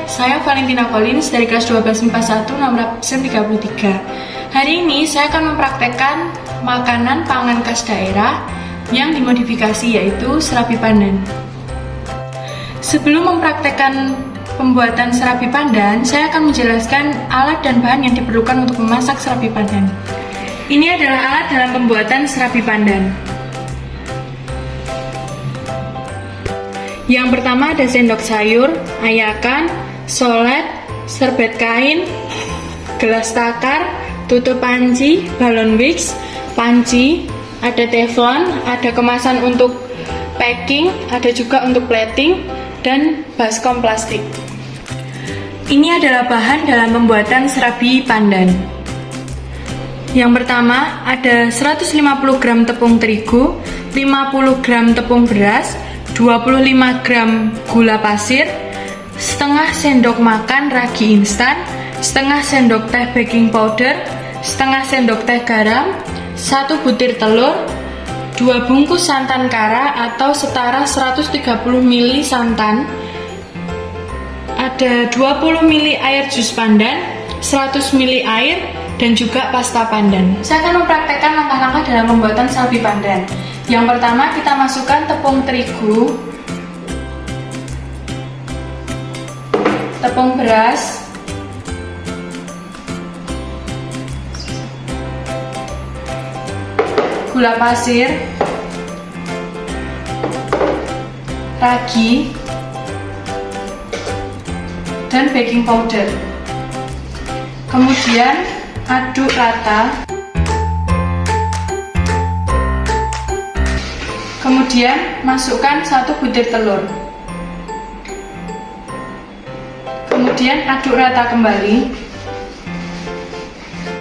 saya Valentina Collins dari kelas 12 MIPA 1 nomor absen 33. Hari ini saya akan mempraktekkan makanan pangan khas daerah yang dimodifikasi, yaitu serabi pandan. Sebelum mempraktekkan pembuatan serabi pandan, saya akan menjelaskan alat dan bahan yang diperlukan untuk memasak serabi pandan. Ini adalah alat dalam pembuatan serabi pandan. Yang pertama ada sendok sayur, ayakan, solet, serbet kain, gelas takar, tutup panci, balon wax, panci, ada teflon, ada kemasan untuk packing, ada juga untuk plating, dan baskom plastik. Ini adalah bahan dalam pembuatan serabi pandan. Yang pertama ada 150 gram tepung terigu, 50 gram tepung beras, 25 gram gula pasir, setengah sendok makan ragi instan, setengah sendok teh baking powder, setengah sendok teh garam, 1 butir telur, 2 bungkus santan kara atau setara 130 ml santan, ada 20 ml air jus pandan, 100 ml air, dan juga pasta pandan. Saya akan mempraktekkan langkah-langkah dalam pembuatan serabi pandan. Yang pertama, kita masukkan tepung terigu, tepung beras, gula pasir, ragi, dan baking powder. Kemudian aduk rata. Kemudian masukkan 1 butir telur. Kemudian aduk rata kembali.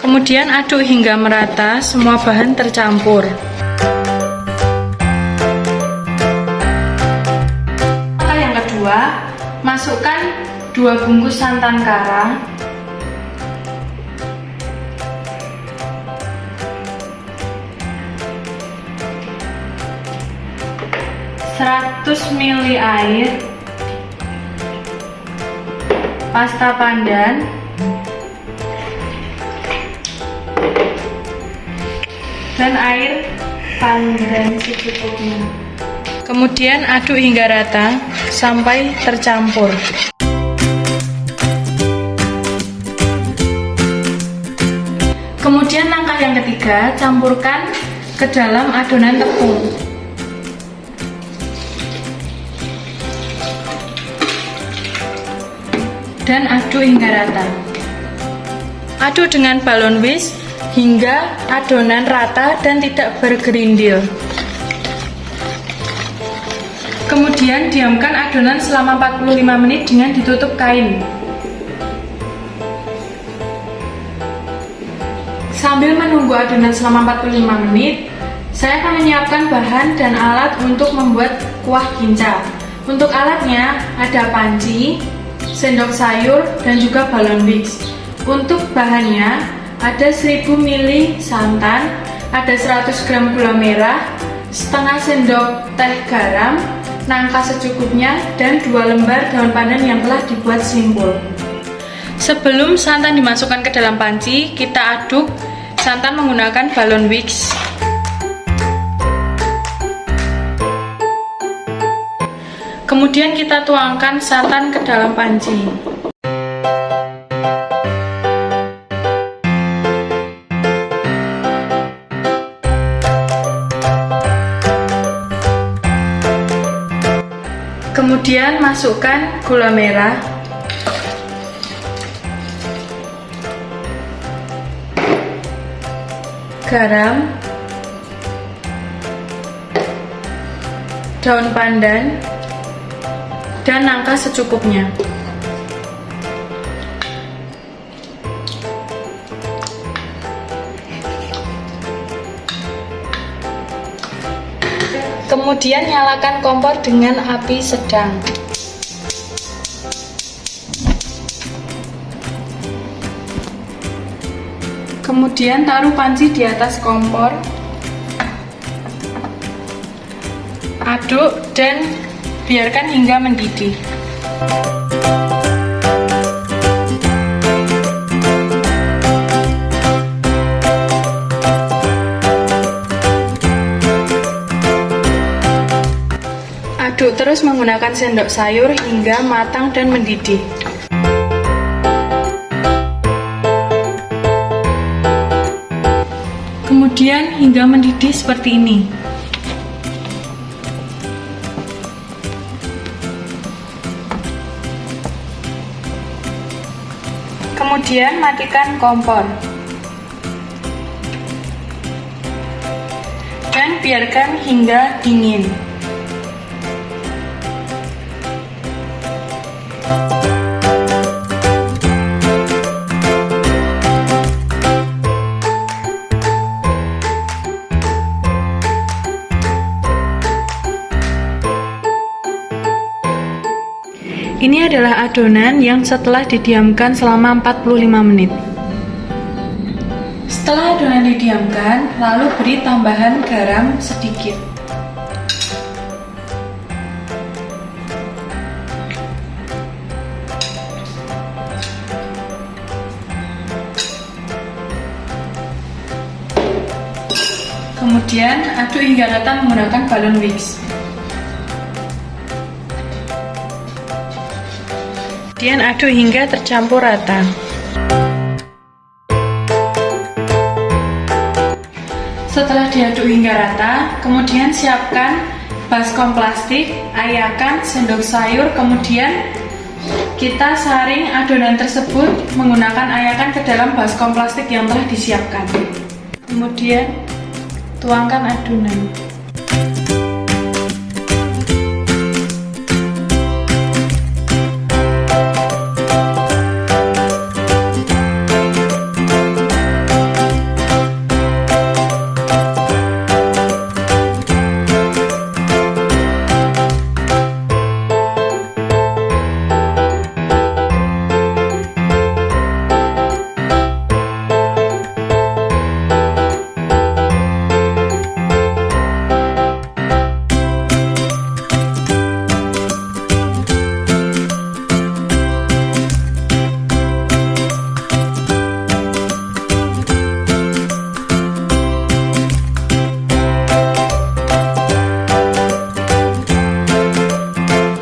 Kemudian aduk hingga merata, semua bahan tercampur. Langkah yang kedua, masukkan 2 bungkus santan kara, 100 ml air, pasta pandan, dan air pandan secukupnya. Kemudian aduk hingga rata sampai tercampur. Kemudian langkah yang ketiga, campurkan ke dalam adonan tepung. Dan aduk hingga rata. Aduk dengan balon whisk hingga adonan rata dan tidak bergerindil. Kemudian diamkan adonan selama 45 menit dengan ditutup kain. Sambil menunggu adonan selama 45 menit, saya akan menyiapkan bahan dan alat untuk membuat kuah ginca. Untuk alatnya ada panci, sendok sayur, dan juga balon wax. Untuk bahannya ada 1000 ml santan, ada 100 gram gula merah, setengah sendok teh garam, nangka secukupnya, dan 2 lembar daun pandan yang telah dibuat simpul. Sebelum santan dimasukkan ke dalam panci, kita aduk santan menggunakan balon wax. Kemudian kita tuangkan santan ke dalam panci. Kemudian masukkan gula merah, garam, daun pandan, dan nangka secukupnya. Kemudian nyalakan kompor dengan api sedang. Kemudian taruh panci di atas kompor. Aduk dan biarkan hingga mendidih. terus menggunakan sendok sayur hingga matang dan mendidih. Kemudian hingga mendidih seperti ini. Kemudian matikan kompor. Dan biarkan hingga dingin. Ini adalah adonan yang setelah didiamkan selama 45 menit. Setelah adonan didiamkan, lalu beri tambahan garam sedikit. Kemudian aduk hingga rata menggunakan balon Wix. Kemudian aduk hingga tercampur rata. Setelah diaduk hingga rata, kemudian siapkan baskom plastik, ayakan sendok sayur, kemudian kita saring adonan tersebut menggunakan ayakan ke dalam baskom plastik yang telah disiapkan. Kemudian tuangkan adonan.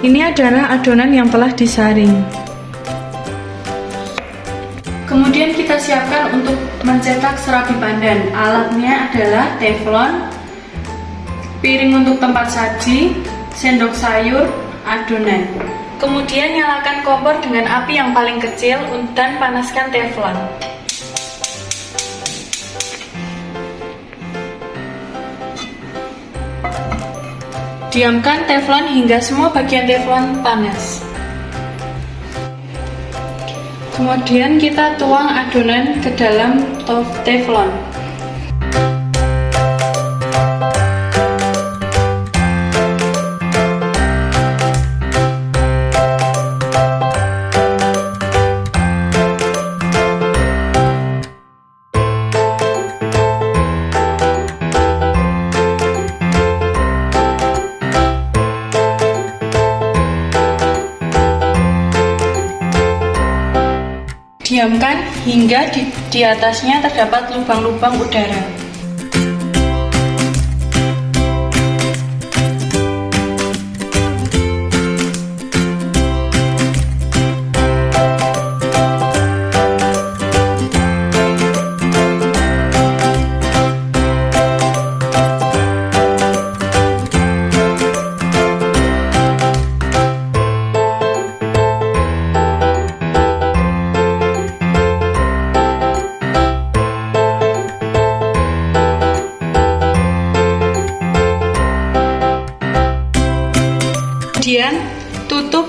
Ini adalah adonan yang telah disaring. Kemudian kita siapkan untuk mencetak serabi pandan. Alatnya adalah teflon, piring untuk tempat saji, sendok sayur, adonan. Kemudian nyalakan kompor dengan api yang paling kecil dan panaskan teflon. Diamkan teflon hingga semua bagian teflon panas. Kemudian kita tuang adonan ke dalam teflon. Diamkan hingga di atasnya terdapat lubang-lubang udara. Kemudian tutup.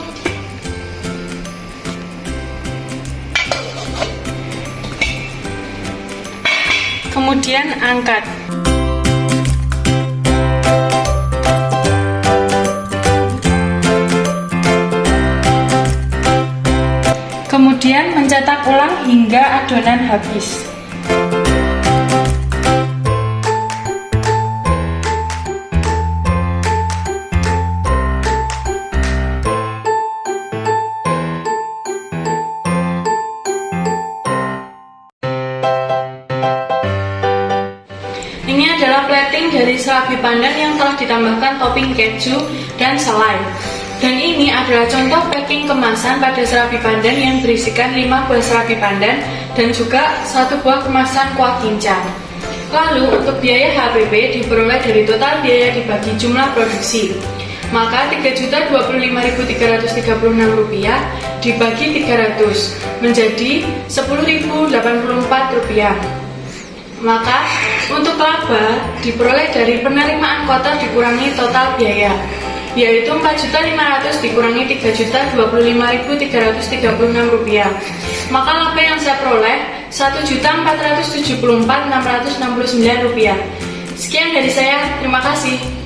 Kemudian angkat. Kemudian mencetak ulang hingga adonan habis. Ini adalah plating dari serabi pandan yang telah ditambahkan topping keju dan selai. Dan ini adalah contoh packing kemasan pada serabi pandan yang berisikan 5 buah serabi pandan dan juga 1 buah kemasan kuah kincang. Lalu untuk biaya HPP diperoleh dari total biaya dibagi jumlah produksi. Maka Rp3.025.336 dibagi 300 menjadi Rp10.084. Maka untuk laba diperoleh dari penerimaan kotor dikurangi total biaya, yaitu Rp4.500.000 dikurangi Rp3.005.336. Maka laba yang saya peroleh Rp1.474.669. Sekian dari saya, terima kasih.